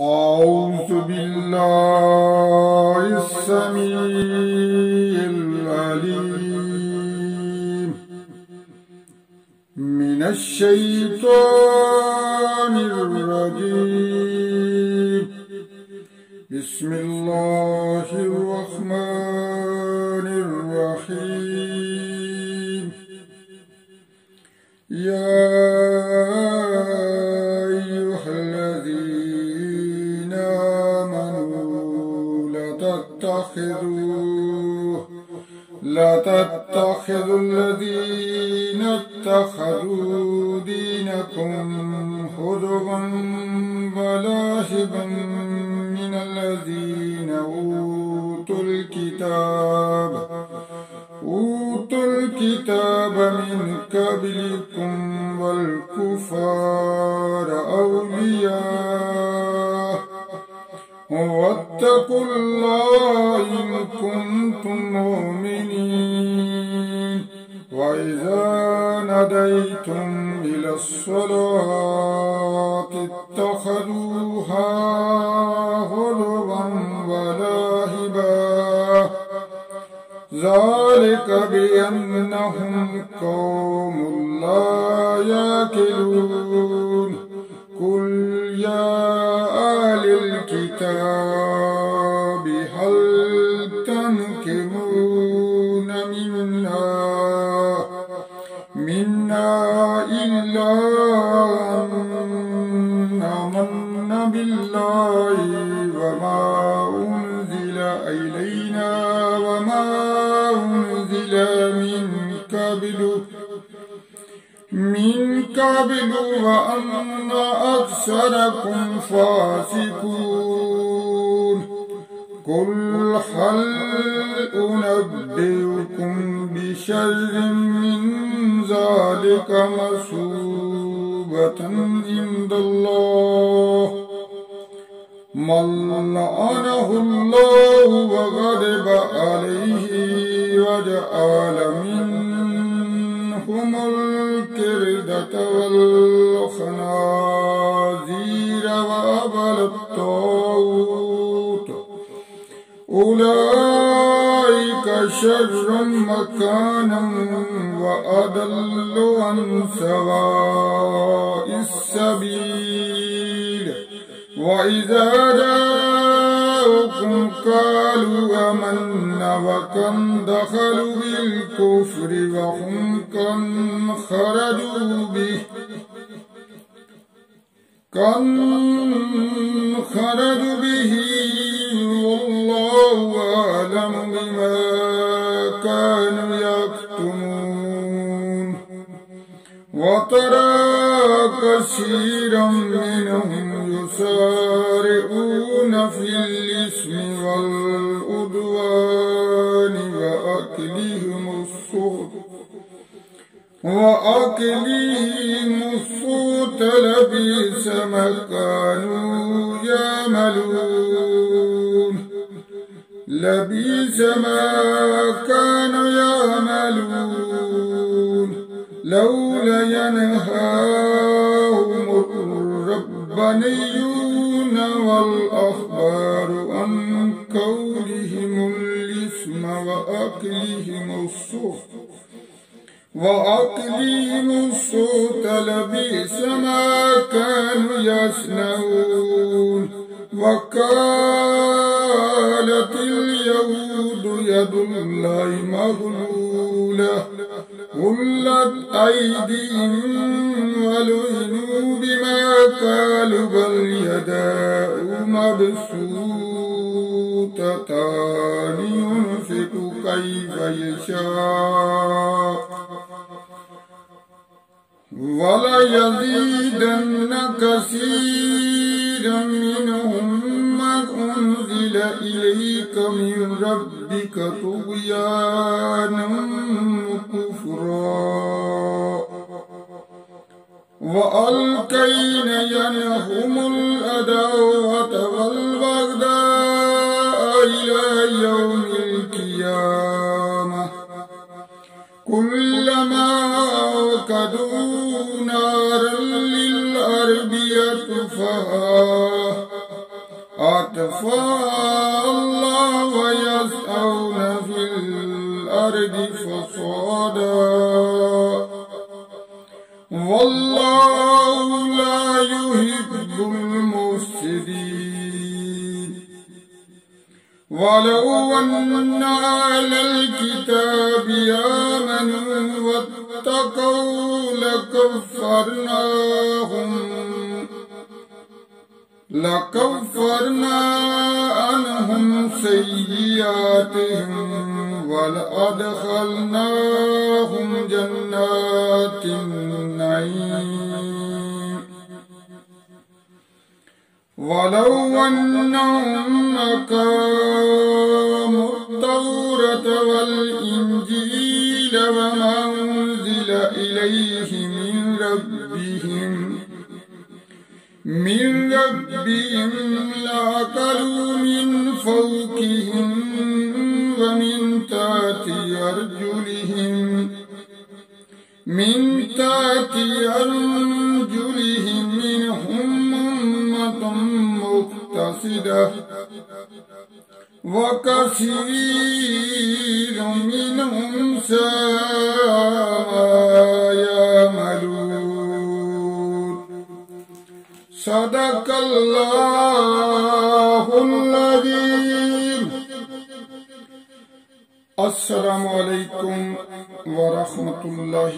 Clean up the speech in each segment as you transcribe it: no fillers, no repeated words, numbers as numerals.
أعوذ بالله السميع العليم من الشيطان الرجيم. بسم الله الرحمن الرحيم. يا أيها الذين آمنوا لا تتخذوا الذين اتخذوا دينكم هزوا ولعبا من الذين أوتوا الكتاب من قبلكم والكفار أولياء واتقوا الله إن كنتم مؤمنين. وإذا ناديتم إلى الصلاة اتخذوها هزوا ولعبا ذلك بأنهم قوم لا يعقلون. قل يا أهل الكتاب هل تنكرون منا إلا أن آمنا بالله وما أنزل إلينا وما أنزل من قبل وأن أكثركم فاسقون. قل هل أنبئكم بشر من ذلك مثوبة عند الله من لعنه الله وغضب عليه وجعل منهم القردة والخنازير وأبى الطاغوت أولئك شر مكانا وأضل عن سواء السبيل. وإذا جاءوكم قالوا آمنا وقد دخلوا بالكفر وهم قد خرجوا به والله أعلم بما كانوا يكتمون. وترى كثيرا منهم يسارعون في الإثم والعدوان وأكلهم السحت لبئس ما كانوا يعملون. لولا ينهاهم الربانيون والأحبار عن قولهم الإثم وأكلهم السحت لبئس ما كانوا يصنعون. وقالت اليهود يد الله مغلولة غلت أيديهم ولعنوا بما قالوا بل يداه مبسوطتان ينفق كيف يشاء وليزيدن كثيرا منهم ما أنزل إليك من ربك طغيانا وكفرا وألقينا بينهم العداوة والبغضاء إلى يوم القيامة كلما أوقدوا نارا للأرض يطفئها أطفاء الله ويسعون في الأرض فسادا والله لا يحب المفسدين ولو أن أهل الكتاب آمنوا واتقوا لكفرنا عنهم سيئاتهم ولأدخلناهم جنات النعيم ولو أنهم أقاموا التوراة والإنجيل وما أنزل إليهم من ربهم لأكلوا من فوقهم ومن تحت أرجلهم منهم أمة مقتصدة وكثير منهم ساء ما يعملون صدق الله العظيم. السلام علیکم ورحمۃ اللہ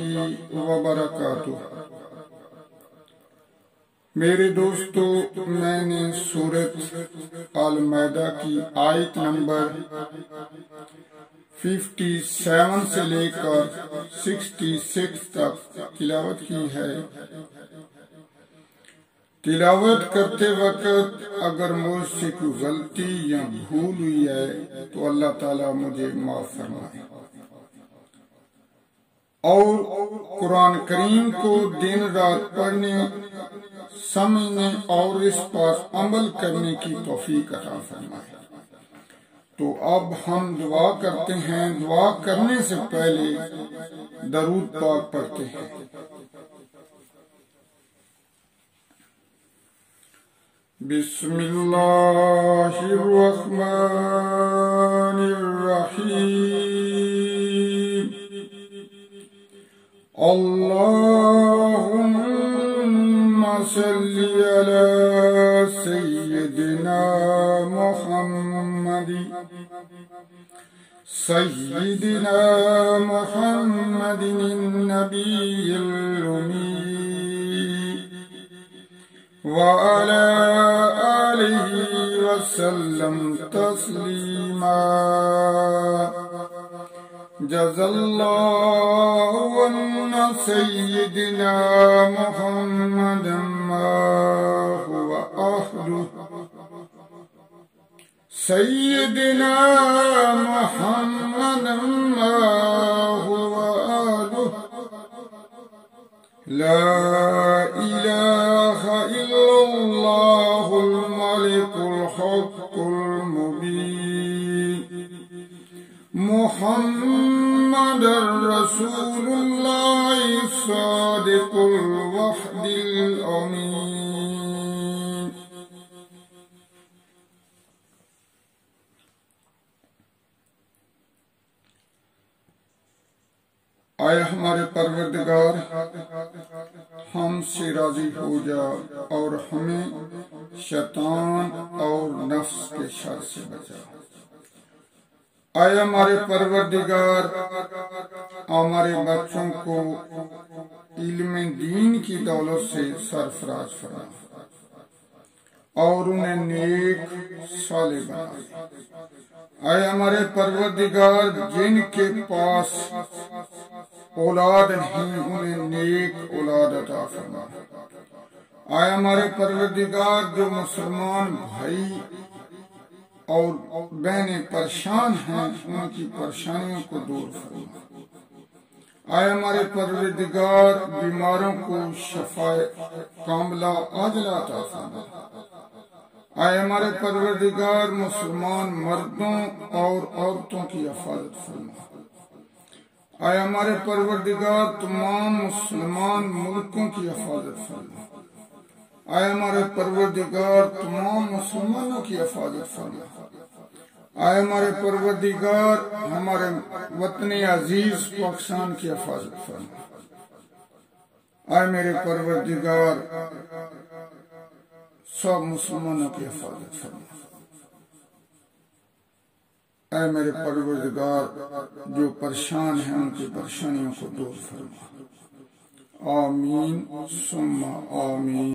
وبرکاتہ. میرے دوستو، میں نے سورۃ المائدہ کی آیت نمبر 57 سے لے کر 66 تک تلاوت کی ہے. تلاوت کرتے وقت اگر مجھ سے کوئی غلطی یا بھول ہوئی ہے تو اللہ تعالیٰ مجھے معاف فرمائے، اور قرآن کریم کو دن رات پڑھنے، سمجھنے اور اس پر عمل کرنے کی توفیق عطا فرمائے. تو اب ہم دعا کرتے ہیں. دعا کرنے سے پہلے درود پاک پڑھتے ہیں. بسم اللہ الرحمن الرحیم. اللہم صلی علی سیدنا محمد النبی الأمی وعلى آله وسلم تسلیما. جزا اللہ عنا سیدنا محمد ما هو أهله. سیدنا محمد ما هو أهله. لا إله إلا الله الملك الحق المبين محمد رسول الله الصادق الوحد الأمين. اے ہمارے پروردگار، ہم سے راضی ہو جا اور ہمیں شیطان اور نفس کے شر سے بچا. اے ہمارے پروردگار، ہمارے بچوں کو علم دین کی دولت سے سرفراز فرما اور انہیں نیک صالح بنا. اے ہمارے پروردگار، جن کے پاس اولاد نہیں انہیں نیک اولاد عطا فرما. اے ہمارے پروردگار، جو مسلمان بھائی اور بہنیں پریشان ہیں ان کی پریشانیوں کو دور فرما. اے ہمارے پروردگار، بیماروں کو شفائے کاملہ عاجلہ عطا فرما. اے ہمارے پروردگار، مسلمان مردوں اور عورتوں کی حفاظت فرما. اے ہمارے پروردگار، تمام مسلمان ملکوں کی حفاظت فرما. اے ہمارے پروردگار تمام مسلمانوں کی حفاظت فرما، اے ہمارے پروردگار ہمارے وطن عزیز پاکستان کی حفاظت فرما، اے میرے پروردگار سب مسلمانوں کی حفاظت فرما، اے میرے پروردگار جو پریشان ہیں ان کی پریشانیوں کو دور فرما، آمین ثم آمین۔